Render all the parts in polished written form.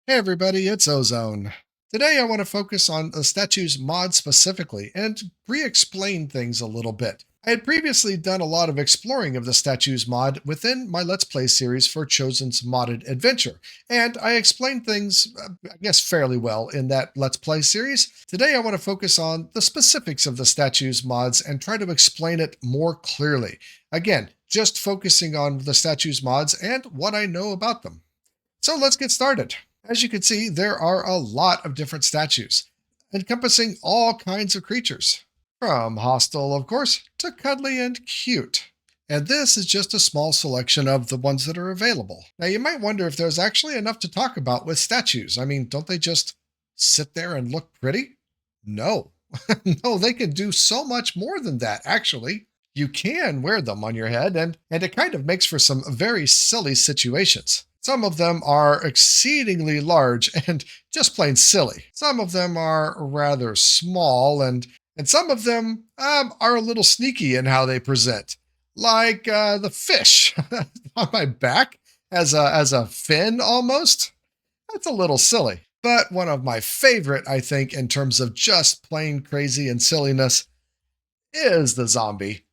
Hey everybody, it's Ozone. Today I want to focus on the statues mod specifically and re-explain things a little bit. I had previously done a lot of exploring of the statues mod within my Let's Play series for Chosen's Modded Adventure, and I explained things, I guess, fairly well in that Let's Play series. Today I want to focus on the specifics of the statues mods and try to explain it more clearly. Again, just focusing on the statues mods and what I know about them. So let's get started. As you can see, there are a lot of different statues, encompassing all kinds of creatures, from hostile, of course, to cuddly and cute. And this is just a small selection of the ones that are available. Now, you might wonder if there's actually enough to talk about with statues. I mean, don't they just sit there and look pretty? No. No, they can do so much more than that, actually. You can wear them on your head, and it kind of makes for some very silly situations. Some of them are exceedingly large and just plain silly. Some of them are rather small, and some of them are a little sneaky in how they present. Like the fish on my back as a fin almost. That's a little silly. But one of my favorite, I think, in terms of just plain crazy and silliness, is the zombie.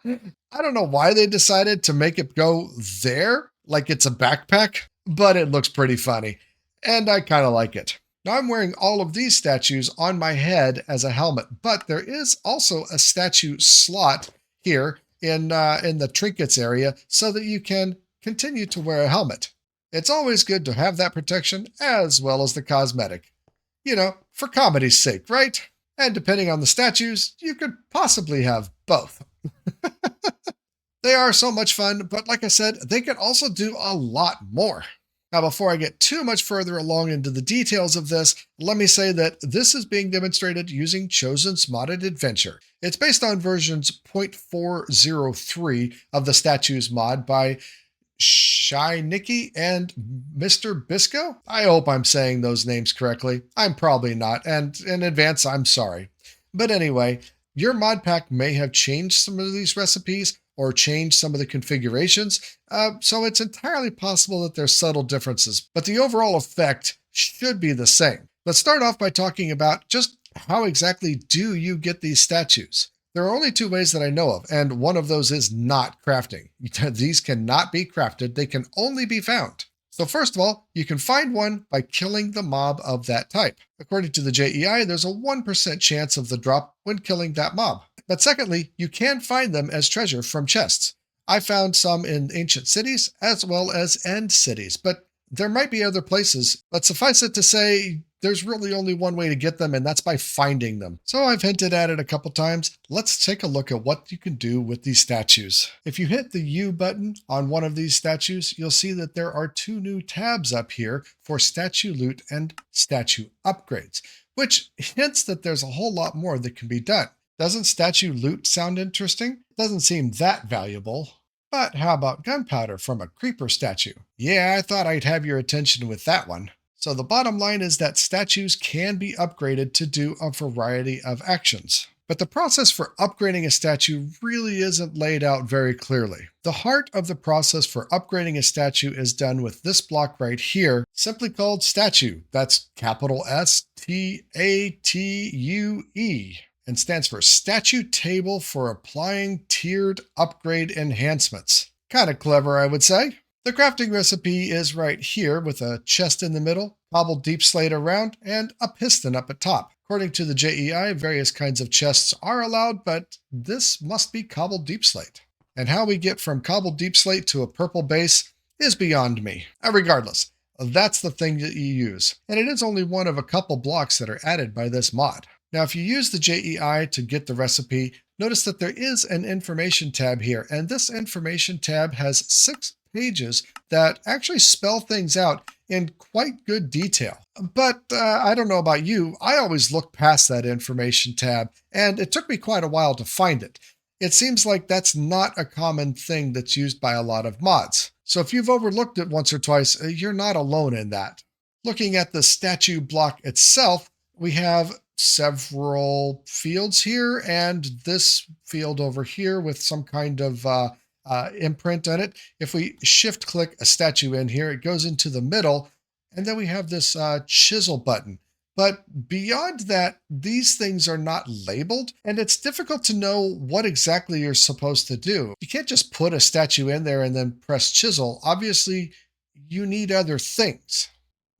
I don't know why they decided to make it go there, like it's a backpack, but it looks pretty funny, and I kind of like it. Now I'm wearing all of these statues on my head as a helmet, but there is also a statue slot here in the trinkets area so that you can continue to wear a helmet. It's always good to have that protection as well as the cosmetic. You know, for comedy's sake, right? And depending on the statues, you could possibly have both. They are so much fun, but like I said, they can also do a lot more. Now, before I get too much further along into the details of this, let me say that this is being demonstrated using Chosen's Modded Adventure. It's based on versions 0.403 of the Statues mod by Shy Nicky and Mr. Bisco. I hope I'm saying those names correctly. I'm probably not, and in advance, I'm sorry. But anyway, your mod pack may have changed some of these recipes or changed some of the configurations, so it's entirely possible that there's subtle differences, but the overall effect should be the same. Let's start off by talking about just how exactly do you get these statues. There are only two ways that I know of, and one of those is not crafting. These cannot be crafted, they can only be found. So first of all, you can find one by killing the mob of that type. According to the JEI, there's a 1% chance of the drop when killing that mob. But secondly, you can find them as treasure from chests. I found some in ancient cities as well as end cities, but there might be other places. But suffice it to say, there's really only one way to get them, and that's by finding them. So I've hinted at it a couple times. Let's take a look at what you can do with these statues. If you hit the U button on one of these statues, you'll see that there are two new tabs up here for statue loot and statue upgrades, which hints that there's a whole lot more that can be done. Doesn't statue loot sound interesting? Doesn't seem that valuable. But how about gunpowder from a creeper statue? Yeah, I thought I'd have your attention with that one. So the bottom line is that statues can be upgraded to do a variety of actions. But the process for upgrading a statue really isn't laid out very clearly. The heart of the process for upgrading a statue is done with this block right here, simply called statue. That's capital S.T.A.T.U.E. and stands for Statue Table for Applying Tiered Upgrade Enhancements. Kind of clever, I would say. The crafting recipe is right here with a chest in the middle, cobbled deep slate around, and a piston up at top. According to the JEI, various kinds of chests are allowed, but this must be cobbled deep slate. And how we get from cobbled deep slate to a purple base is beyond me. Regardless, that's the thing that you use. And it is only one of a couple blocks that are added by this mod. Now, if you use the JEI to get the recipe, notice that there is an information tab here, and this information tab has 6 pages that actually spell things out in quite good detail. But I don't know about you, I always look past that information tab, and it took me quite a while to find it. It seems like that's not a common thing that's used by a lot of mods. So if you've overlooked it once or twice, you're not alone in that. Looking at the statue block itself, we have several fields here, and this field over here with some kind of imprint on it. If we shift click a statue in here, it goes into the middle, And then we have this chisel button. But beyond that, these things are not labeled, and it's difficult to know what exactly you're supposed to do. You can't just put a statue in there and then press chisel. Obviously, you need other things.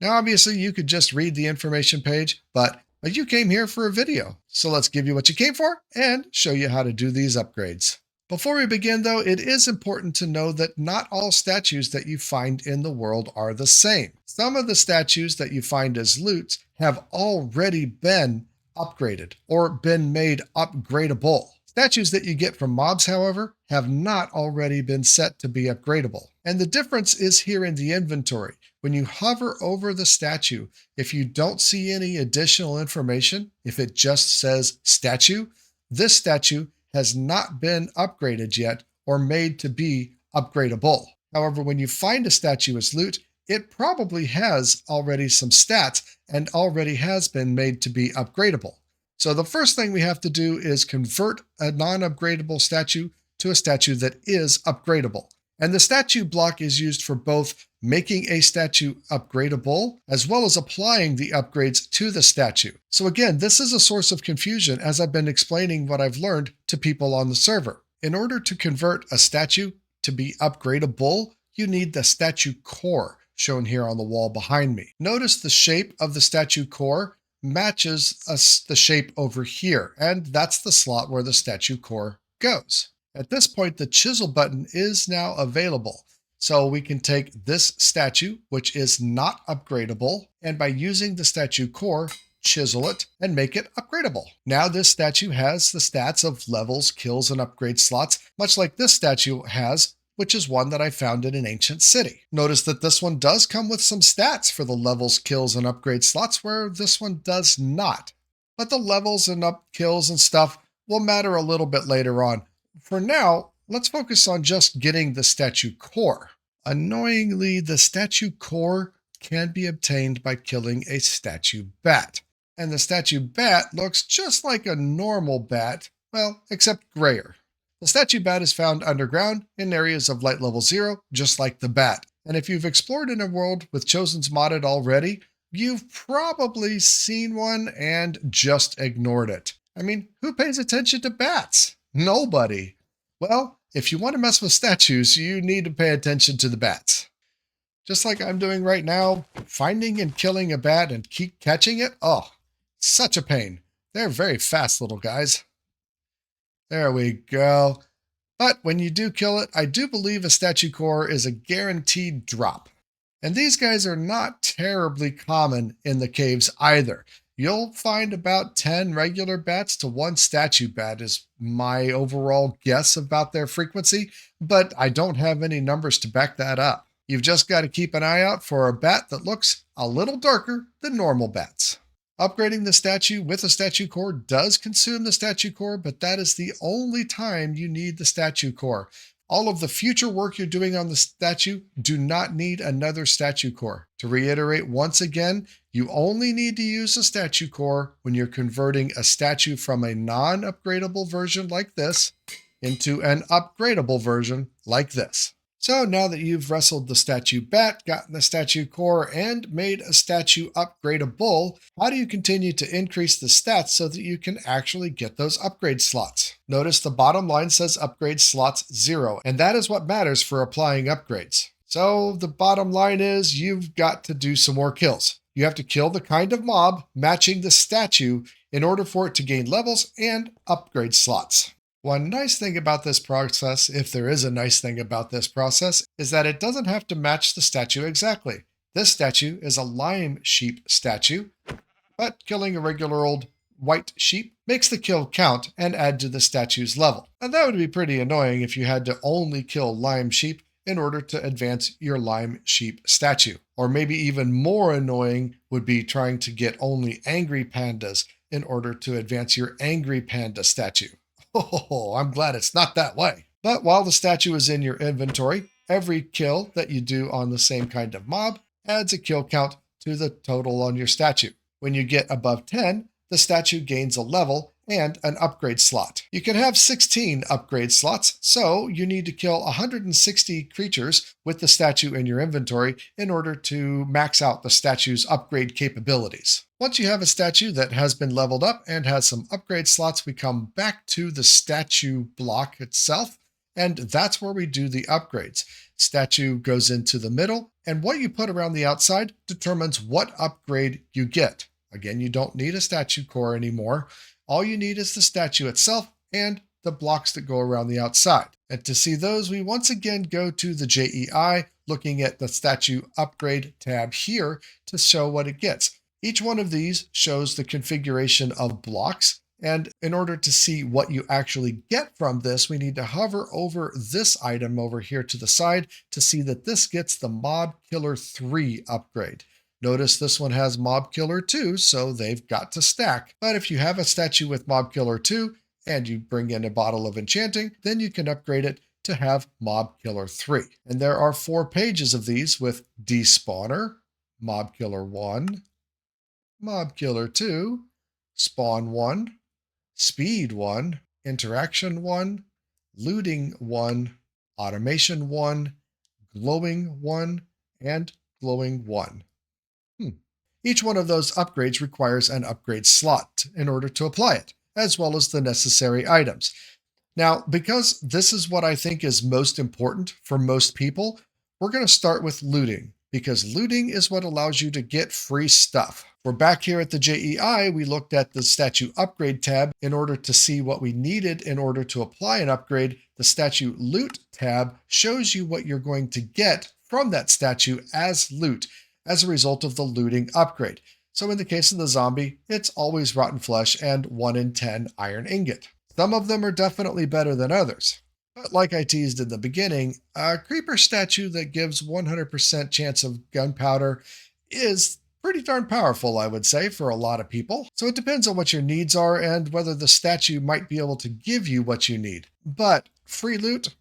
Now, obviously, you could just read the information page, but you came here for a video. So let's give you what you came for and show you how to do these upgrades. Before we begin, though, it is important to know that not all statues that you find in the world are the same. Some of the statues that you find as loots have already been upgraded or been made upgradable. Statues that you get from mobs, however, have not already been set to be upgradable. And the difference is here in the inventory. When you hover over the statue, if you don't see any additional information, if it just says statue, this statue has not been upgraded yet or made to be upgradable. However, when you find a statue as loot, it probably has already some stats and already has been made to be upgradable. So the first thing we have to do is convert a non-upgradable statue to a statue that is upgradable. And the statue block is used for both making a statue upgradable as well as applying the upgrades to the statue. So again, this is a source of confusion as I've been explaining what I've learned to people on the server. In order to convert a statue to be upgradable, you need the statue core shown here on the wall behind me. Notice the shape of the statue core matches the shape over here, and that's the slot where the statue core goes. At this point, the chisel button is now available. So we can take this statue, which is not upgradable, and by using the statue core, chisel it and make it upgradable. Now this statue has the stats of levels, kills, and upgrade slots, much like this statue has, which is one that I found in an ancient city. Notice that this one does come with some stats for the levels, kills, and upgrade slots, where this one does not. But the levels and kills and stuff will matter a little bit later on. For now, let's focus on just getting the statue core. Annoyingly, the statue core can be obtained by killing a statue bat. And the statue bat looks just like a normal bat, well, except grayer. The statue bat is found underground in areas of light level 0, just like the bat. And if you've explored in a world with Chosen's modded already, you've probably seen one and just ignored it. I mean, who pays attention to bats? Nobody. Well, if you want to mess with statues, you need to pay attention to the bats. Just like I'm doing right now, finding and killing a bat and keep catching it, oh, such a pain. They're very fast little guys. There we go. But when you do kill it, I do believe a statue core is a guaranteed drop. And these guys are not terribly common in the caves either. You'll find about 10 regular bats to 1 statue bat is my overall guess about their frequency, but I don't have any numbers to back that up. You've just got to keep an eye out for a bat that looks a little darker than normal bats. Upgrading the statue with a statue core does consume the statue core, but that is the only time you need the statue core. All of the future work you're doing on the statue do not need another statue core. To reiterate once again, you only need to use a statue core when you're converting a statue from a non-upgradable version like this into an upgradable version like this. So now that you've wrestled the statue bat, gotten the statue core, and made a statue upgradable, how do you continue to increase the stats so that you can actually get those upgrade slots? Notice the bottom line says upgrade slots 0, and that is what matters for applying upgrades. So the bottom line is you've got to do some more kills. You have to kill the kind of mob matching the statue in order for it to gain levels and upgrade slots. One nice thing about this process, if there is a nice thing about this process, is that it doesn't have to match the statue exactly. This statue is a lime sheep statue, but killing a regular old white sheep makes the kill count and add to the statue's level. And that would be pretty annoying if you had to only kill lime sheep in order to advance your lime sheep statue. Or maybe even more annoying would be trying to get only angry pandas in order to advance your angry panda statue. Oh, I'm glad it's not that way. But while the statue is in your inventory, every kill that you do on the same kind of mob adds a kill count to the total on your statue. When you get above 10, the statue gains a level and an upgrade slot. You can have 16 upgrade slots, so you need to kill 160 creatures with the statue in your inventory in order to max out the statue's upgrade capabilities. Once you have a statue that has been leveled up and has some upgrade slots, we come back to the statue block itself, and that's where we do the upgrades. Statue goes into the middle, and what you put around the outside determines what upgrade you get. Again, you don't need a statue core anymore. All you need is the statue itself and the blocks that go around the outside. And to see those, we once again go to the JEI, looking at the statue upgrade tab here to show what it gets. Each one of these shows the configuration of blocks. And in order to see what you actually get from this, we need to hover over this item over here to the side to see that this gets the Mob Killer 3 upgrade. Notice this one has Mob Killer 2, so they've got to stack. But if you have a statue with Mob Killer 2 and you bring in a bottle of enchanting, then you can upgrade it to have Mob Killer 3. And there are 4 pages of these with Despawner, Mob Killer 1, Mob Killer 2, Spawn 1, Speed 1, Interaction 1, Looting 1, Automation 1, Glowing 1, and Glowing 1. Each one of those upgrades requires an upgrade slot in order to apply it, as well as the necessary items. Now, because this is what I think is most important for most people, we're going to start with looting, because looting is what allows you to get free stuff. We're back here at the JEI. We looked at the statue upgrade tab in order to see what we needed in order to apply an upgrade. The statue loot tab shows you what you're going to get from that statue as loot as a result of the looting upgrade. So in the case of the zombie, it's always rotten flesh and 1 in 10 iron ingot. Some of them are definitely better than others. But like I teased in the beginning, a creeper statue that gives 100% chance of gunpowder is pretty darn powerful, I would say, for a lot of people. So it depends on what your needs are and whether the statue might be able to give you what you need. But free loot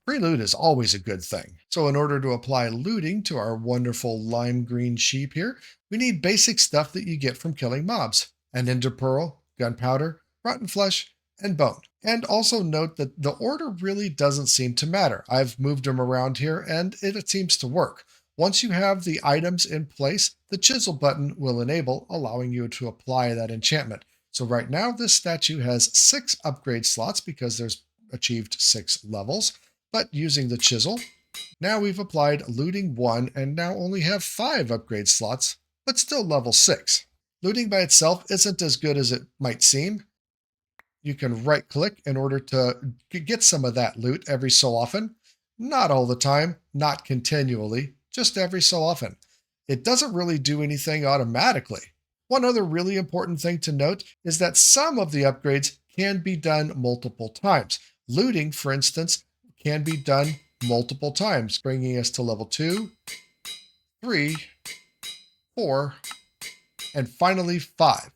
is always a good thing. So in order to apply looting to our wonderful lime green sheep here, we need basic stuff that you get from killing mobs. An ender pearl, gunpowder, rotten flesh, and bone. And also note that the order really doesn't seem to matter. I've moved them around here and it seems to work. Once you have the items in place, the chisel button will enable, allowing you to apply that enchantment. So right now this statue has 6 upgrade slots because there's achieved 6 levels. But using the chisel, now we've applied looting 1 and now only have 5 upgrade slots, but still level 6. Looting by itself isn't as good as it might seem. You can right click in order to get some of that loot every so often. Not all the time, not continually, just every so often. It doesn't really do anything automatically. One other really important thing to note is that some of the upgrades can be done multiple times. Looting, for instance, can be done multiple times, bringing us to level 2, 3, 4, and finally 5.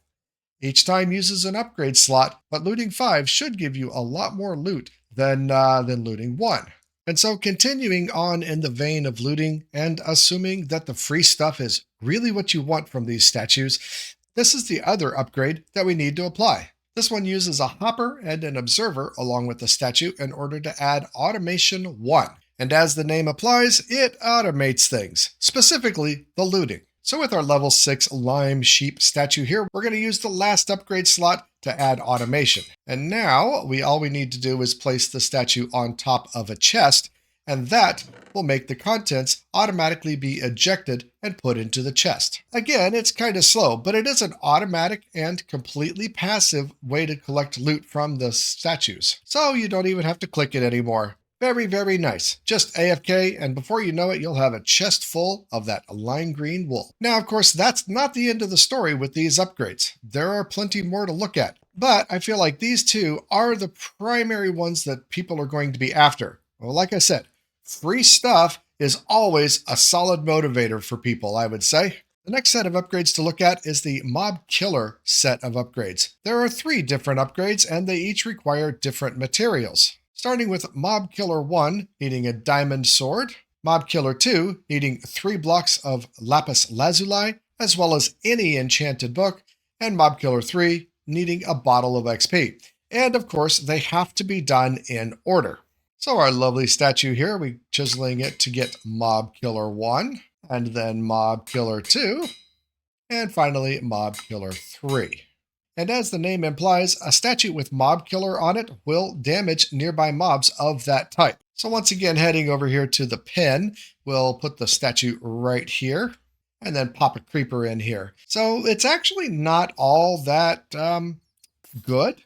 Each time uses an upgrade slot, but looting 5 should give you a lot more loot than looting 1. And so continuing on in the vein of looting and assuming that the free stuff is really what you want from these statues, this is the other upgrade that we need to apply. This one uses a hopper and an observer along with the statue in order to add automation 1. And as the name applies, it automates things, specifically the looting. So with our level 6 lime sheep statue here, we're going to use the last upgrade slot to add automation. And now all we need to do is place the statue on top of a chest, and that will make the contents automatically be ejected and put into the chest. Again, it's kind of slow, but it is an automatic and completely passive way to collect loot from the statues. So you don't even have to click it anymore. Very, very nice. Just AFK, and before you know it, you'll have a chest full of that lime green wool. Now, of course, that's not the end of the story with these upgrades. There are plenty more to look at, but I feel like these two are the primary ones that people are going to be after. Well, like I said, free stuff is always a solid motivator for people, I would say. The next set of upgrades to look at is the Mob Killer set of upgrades. There are 3 different upgrades, and they each require different materials. Starting with Mob Killer 1, needing a diamond sword, Mob Killer 2, needing 3 blocks of lapis lazuli, as well as any enchanted book, and Mob Killer 3, needing a bottle of XP. And of course, they have to be done in order. So our lovely statue here, we're chiseling it to get Mob Killer 1, and then Mob Killer 2, and finally Mob Killer 3. And as the name implies, a statue with Mob Killer on it will damage nearby mobs of that type. So once again, heading over here to the pin, we'll put the statue right here, and then pop a creeper in here. So it's actually not all that good.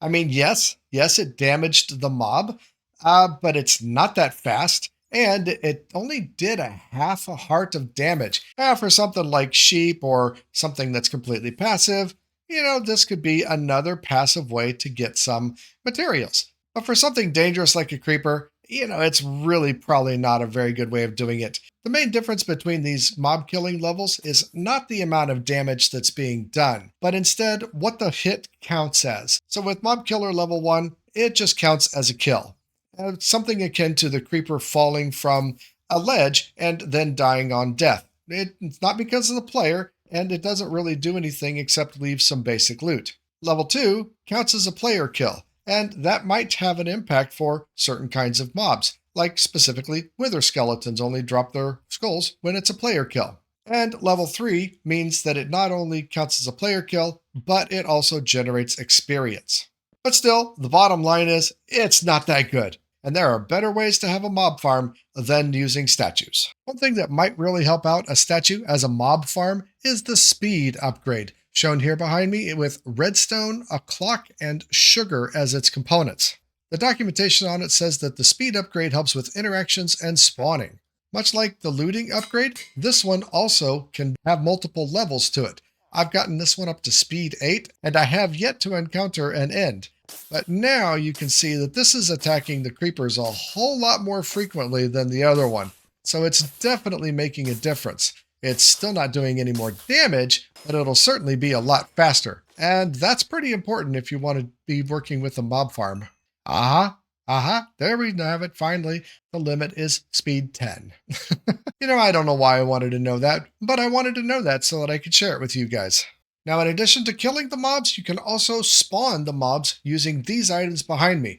I mean, yes, it damaged the mob, but it's not that fast, and it only did a half a heart of damage. For something like sheep or something that's completely passive, this could be another passive way to get some materials. But for something dangerous like a creeper, it's really probably not a very good way of doing it. The main difference between these mob killing levels is not the amount of damage that's being done, but instead what the hit counts as. So with mob killer level 1, it just counts as a kill. Something akin to the creeper falling from a ledge and then dying on death. It's not because of the player, and it doesn't really do anything except leave some basic loot. Level 2 counts as a player kill, and that might have an impact for certain kinds of mobs, like specifically wither skeletons only drop their skulls when it's a player kill. And level 3 means that it not only counts as a player kill, but it also generates experience. But still, the bottom line is, it's not that good, and there are better ways to have a mob farm than using statues. One thing that might really help out a statue as a mob farm is the speed upgrade, shown here behind me with redstone, a clock, and sugar as its components. The documentation on it says that the speed upgrade helps with interactions and spawning. Much like the looting upgrade, this one also can have multiple levels to it. I've gotten this one up to speed 8, and I have yet to encounter an end. But now you can see that this is attacking the creepers a whole lot more frequently than the other one. So it's definitely making a difference. It's still not doing any more damage, but it'll certainly be a lot faster. And that's pretty important if you want to be working with a mob farm. There we have it finally. The limit is speed 10. I don't know why I wanted to know that, but I wanted to know that so that I could share it with you guys. Now, in addition to killing the mobs, you can also spawn the mobs using these items behind me.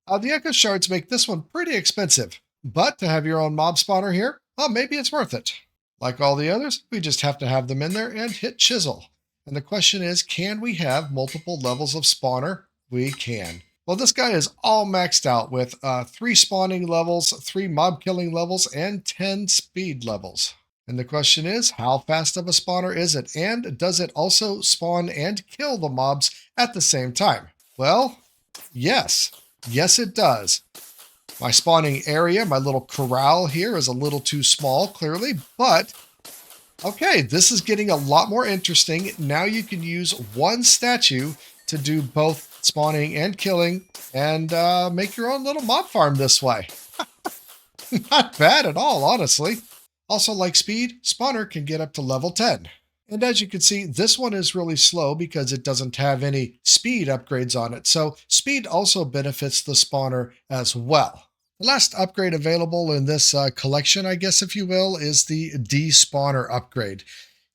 The Echo Shards make this one pretty expensive, but to have your own mob spawner here, maybe it's worth it. Like all the others, we just have to have them in there and hit chisel. And the question is, can we have multiple levels of spawner? We can. Well, this guy is all maxed out with 3 spawning levels, 3 mob killing levels, and 10 speed levels. And the question is, how fast of a spawner is it? And does it also spawn and kill the mobs at the same time? Well, yes. Yes, it does. My spawning area, my little corral here is a little too small, clearly, but okay, this is getting a lot more interesting. Now you can use one statue to do both spawning and killing and make your own little mob farm this way. Not bad at all, honestly. Also, like speed, spawner can get up to level 10. And as you can see, this one is really slow because it doesn't have any speed upgrades on it. So speed also benefits the spawner as well. The last upgrade available in this collection, I guess if you will, is the despawner upgrade,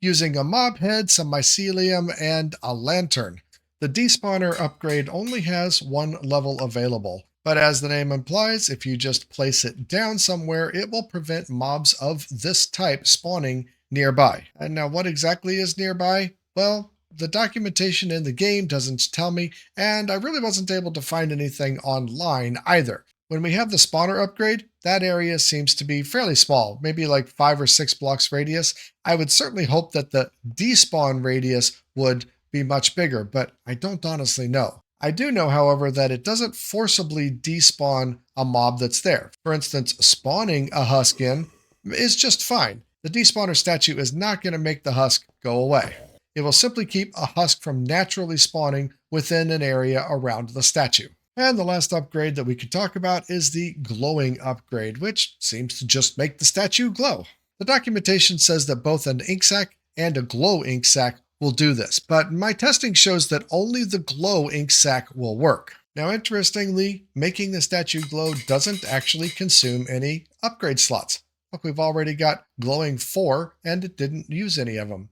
using a mob head, some mycelium, and a lantern. The despawner upgrade only has 1 level available. But as the name implies, if you just place it down somewhere, it will prevent mobs of this type spawning nearby. And now what exactly is nearby? Well, the documentation in the game doesn't tell me, and I really wasn't able to find anything online either. When we have the spawner upgrade, that area seems to be fairly small, maybe like 5 or 6 blocks radius. I would certainly hope that the despawn radius would be much bigger, but I don't honestly know. I do know, however, that it doesn't forcibly despawn a mob that's there. For instance, spawning a husk in is just fine. The despawner statue is not going to make the husk go away. It will simply keep a husk from naturally spawning within an area around the statue. And the last upgrade that we could talk about is the glowing upgrade, which seems to just make the statue glow. The documentation says that both an ink sac and a glow ink sac will do this, but my testing shows that only the glow ink sac will work. Now, interestingly, making the statue glow doesn't actually consume any upgrade slots. Look, we've already got glowing 4, and it didn't use any of them.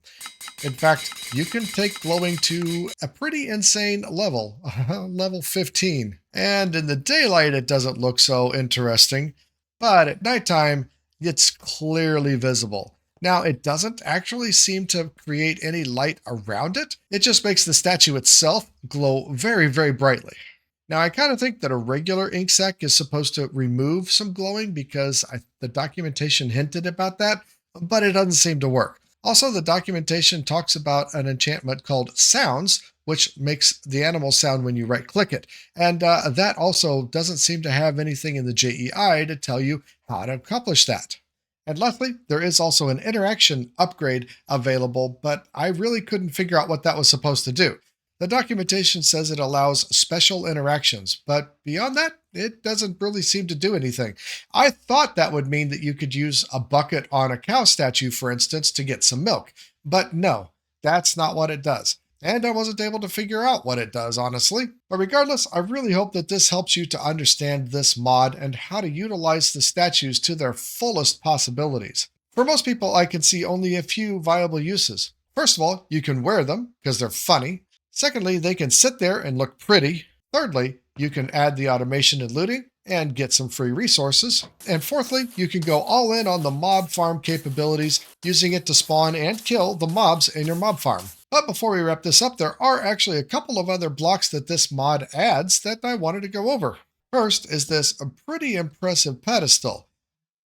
In fact, you can take glowing to a pretty insane level, level 15. And in the daylight, it doesn't look so interesting, but at nighttime, it's clearly visible. Now, it doesn't actually seem to create any light around it. It just makes the statue itself glow very, very brightly. Now, I kind of think that a regular ink sac is supposed to remove some glowing because the documentation hinted about that, but it doesn't seem to work. Also, the documentation talks about an enchantment called Sounds, which makes the animal sound when you right click it. And that also doesn't seem to have anything in the JEI to tell you how to accomplish that. And lastly, there is also an interaction upgrade available, but I really couldn't figure out what that was supposed to do. The documentation says it allows special interactions, but beyond that, it doesn't really seem to do anything. I thought that would mean that you could use a bucket on a cow statue, for instance, to get some milk. But no, that's not what it does. And I wasn't able to figure out what it does, honestly. But regardless, I really hope that this helps you to understand this mod and how to utilize the statues to their fullest possibilities. For most people, I can see only a few viable uses. First of all, you can wear them because they're funny. Secondly, they can sit there and look pretty. Thirdly, you can add the automation and looting and get some free resources. And fourthly, you can go all in on the mob farm capabilities, using it to spawn and kill the mobs in your mob farm. But before we wrap this up, there are actually a couple of other blocks that this mod adds that I wanted to go over. First is this pretty impressive pedestal.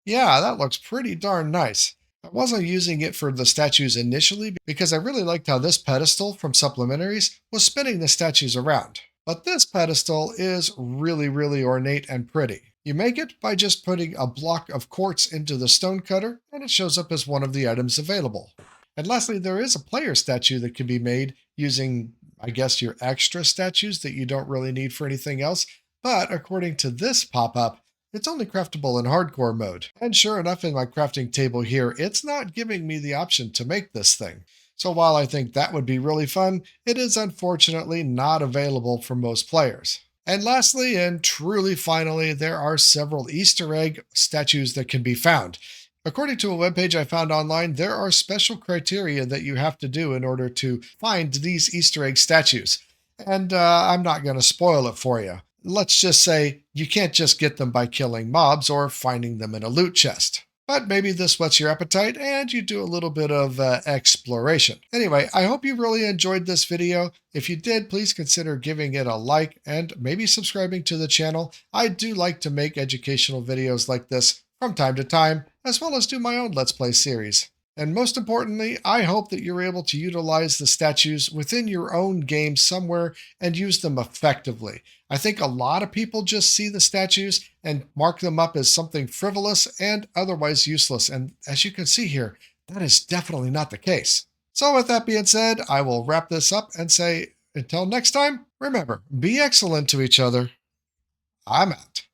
Yeah, that looks pretty darn nice. I wasn't using it for the statues initially because I really liked how this pedestal from supplementaries was spinning the statues around. But this pedestal is really, really ornate and pretty. You make it by just putting a block of quartz into the stone cutter, and it shows up as one of the items available. And lastly, there is a player statue that can be made using, I guess, your extra statues that you don't really need for anything else. But according to this pop-up, it's only craftable in hardcore mode. And sure enough, in my crafting table here, it's not giving me the option to make this thing. So while I think that would be really fun, it is unfortunately not available for most players. And lastly, and truly finally, there are several Easter egg statues that can be found. According to a webpage I found online, there are special criteria that you have to do in order to find these Easter egg statues. And I'm not going to spoil it for you. Let's just say you can't just get them by killing mobs or finding them in a loot chest. But maybe this whets your appetite and you do a little bit of exploration. Anyway, I hope you really enjoyed this video. If you did, please consider giving it a like and maybe subscribing to the channel. I do like to make educational videos like this from time to time, as well as do my own Let's Play series. And most importantly, I hope that you're able to utilize the statues within your own game somewhere and use them effectively. I think a lot of people just see the statues and mark them up as something frivolous and otherwise useless. And as you can see here, that is definitely not the case. So with that being said, I will wrap this up and say, until next time, remember, be excellent to each other. I'm out.